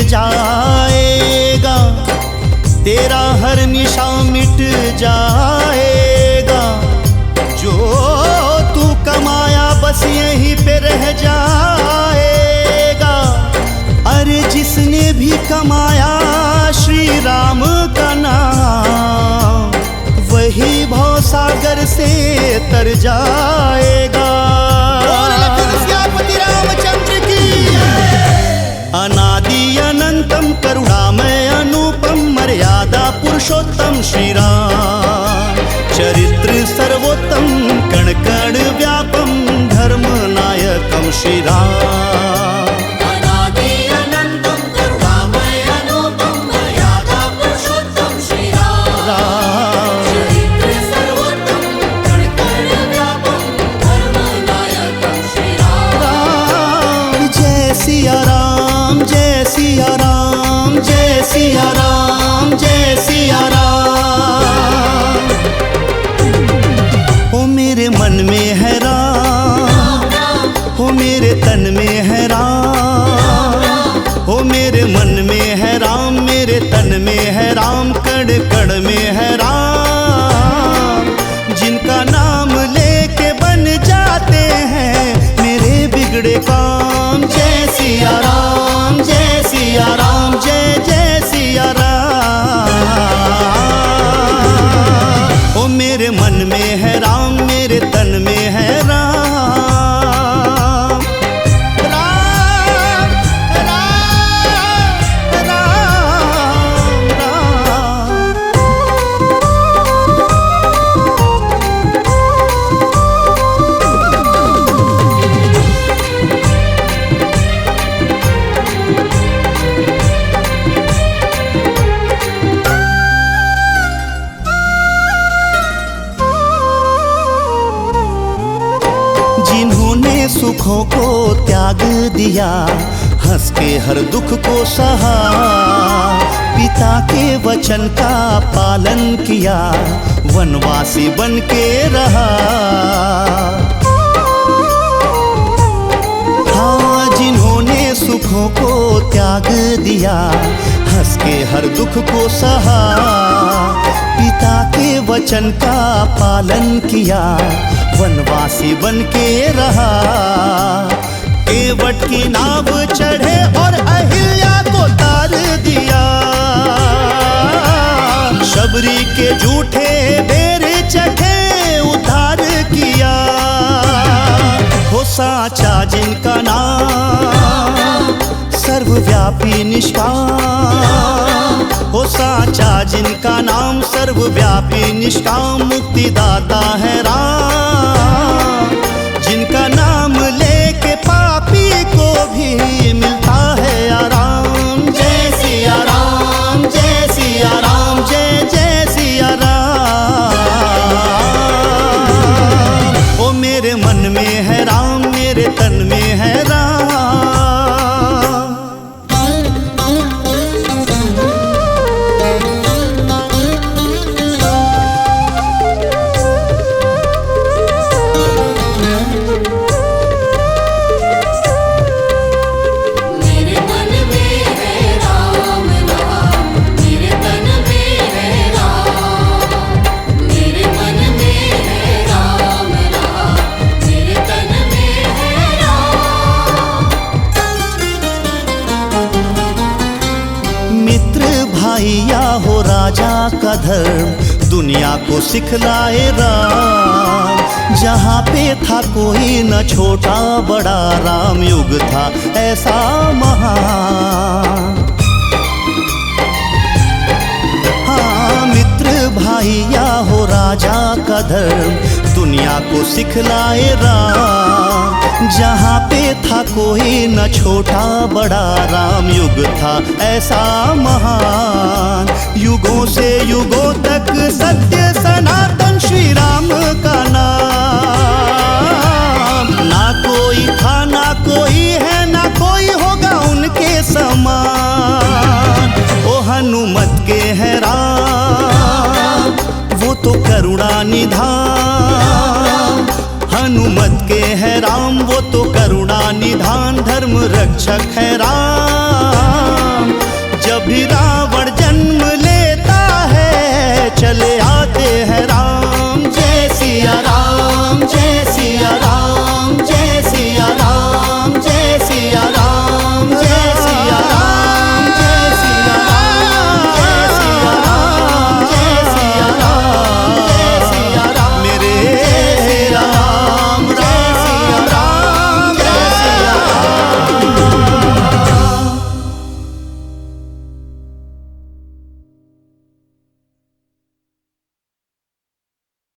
जाएगा, तेरा हर निशा मिट जाएगा। जो तू कमाया बस यहीं पे रह जाएगा। अरे जिसने भी कमाया श्री राम का नाम, वही भवसागर से तर जाएगा। रामचंद्र की अनादि अनंतम करुणामय अनुपम मर्यादा पुरुषोत्तम श्री राम, चरित्र सर्वोत्तम कण कण व्यापम धर्म नायकम श्री राम। अनादि अनंतम करुणामय अनुपम मर्यादा पुरुषोत्तम श्री राम, चरित्र सर्वोत्तम कण कण व्यापम धर्म नायकम श्री राम। जय सिया राम, जय सिया राम, जय सिया राम, जय सिया राम। ओ मेरे मन में है राम, ओ मेरे तन में है राम, ओ मेरे मन में है राम, मेरे तन में है राम, कण कण में है राम। जिनका नाम लेके बन जाते हैं मेरे बिगड़े काम। जय सिया राम, जय सिया राम, जय जय सिया राम। ओ मेरे मन में है राम, मेरे तन में है राम। राम राम राम राम। जिन्होंने सुखों को त्याग दिया, हंस के हर दुख को सहा, पिता के वचन का पालन किया, वनवासी बन के रहा। हाँ, जिन्होंने सुखों को त्याग दिया, हंस के हर दुख को सहा, पिता के वचन का पालन किया, वनवासी बन के रहा। केवट की नाव चढ़े और अहिल्या को तार दिया, शबरी के झूठे बेर चखे उद्धार किया। हो साचा जिनका नाम सर्वव्यापी निष्काम, हो साचा जिनका नाम सर्वव्यापी निष्काम, मुक्तिदाता है राम। जिनका नाम लेके पापी को भी मिलता है आराम। जय सिया राम, जय सिया राम, जय जय सिया राम। ओ मेरे मन में है राम, मेरे तन में है राम। भैया हो राजा का धर्म, दुनिया को सिखलाए राम। जहाँ पे था कोई न छोटा बड़ा, राम युग था ऐसा महान। हाँ, मित्र भाइया हो राजा का धर्म, दुनिया को सिखलाए राम। जहाँ पे था कोई न छोटा बड़ा, राम युग था ऐसा महान। युगों से युगों तक सत्य सनातन श्री राम का नाम। ना कोई था ना कोई है ना कोई होगा उनके समान। ओ हनुमत के है राम, वो तो करुणा निधान। हनुमत के है राम, वो तो करुणा निधान, धर्म रक्षक है राम।